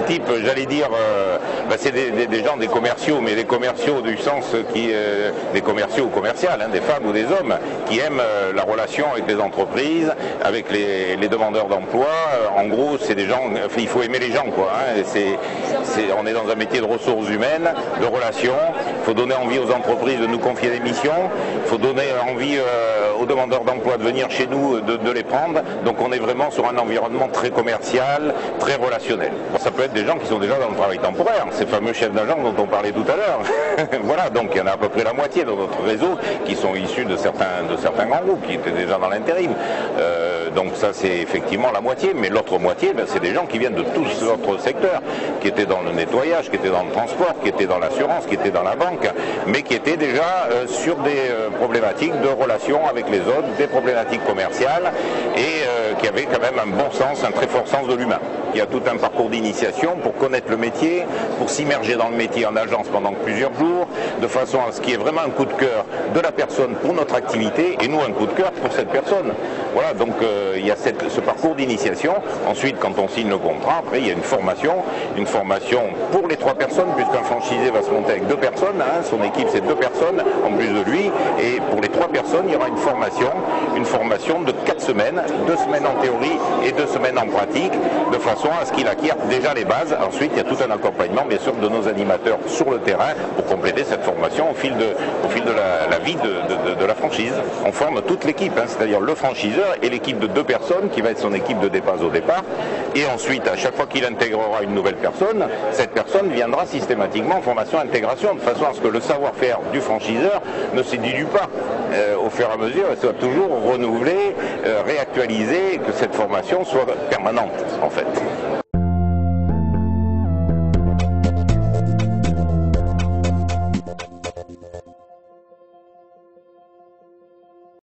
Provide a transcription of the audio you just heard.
type, j'allais dire, c'est des gens, des commerciaux, mais des commerciaux du sens des commerciaux ou commerciales, des femmes ou des hommes, qui aiment la relation avec les entreprises, avec les demandeurs d'emploi. En gros, c'est des gens, il faut aimer les gens, quoi. On est dans un métier de ressources humaines, de relations. Il faut donner envie aux entreprises de nous confier des missions. Il faut donner envie aux demandeurs d'emploi de venir chez nous, de les prendre. Donc on est vraiment sur un environnement très commercial, très relationnel. Ça peut être des gens qui sont déjà dans le travail temporaire, ces fameux chefs d'agence dont on parlait tout à l'heure. Voilà, donc il y en a à peu près la moitié dans notre réseau qui sont issus de certains grands groupes qui étaient déjà dans l'intérim. Donc ça c'est effectivement la moitié, mais l'autre moitié, c'est des gens qui viennent de tous autres secteurs, qui étaient dans le nettoyage, qui étaient dans le transport, qui étaient dans l'assurance, qui étaient dans la banque, mais qui étaient déjà sur des problématiques de relations avec les autres, des problématiques commerciales, et qui avaient quand même un bon sens, un très fort sens de l'humain. Il y a tout un parcours d'initiation pour connaître le métier, pour s'immerger dans le métier en agence pendant plusieurs jours, de façon à ce qu'il y ait vraiment un coup de cœur de la personne pour notre activité, et nous un coup de cœur pour cette personne. Voilà, donc il y a ce parcours d'initiation. Ensuite, quand on signe le contrat, après il y a une formation pour les 3 personnes, puisqu'un franchisé va se monter avec 2 personnes, son équipe c'est 2 personnes en plus de lui, et pour les 3 personnes, il y aura une formation de 4 semaines, 2 semaines en théorie et 2 semaines en pratique, de façon à ce qu'il acquiert déjà les bases. Ensuite, il y a tout un accompagnement, bien sûr, de nos animateurs sur le terrain pour compléter cette formation au fil de la vie de la franchise. On forme toute l'équipe, c'est-à-dire le franchiseur et l'équipe de 2 personnes qui va être son équipe de départ au départ. Et ensuite, à chaque fois qu'il intégrera une nouvelle personne, cette personne viendra systématiquement en formation intégration, de façon à ce que le savoir-faire du franchiseur ne se dilue pas au fur et à mesure, elle soit toujours renouvelée, réactualisée, et que cette formation soit permanente en fait.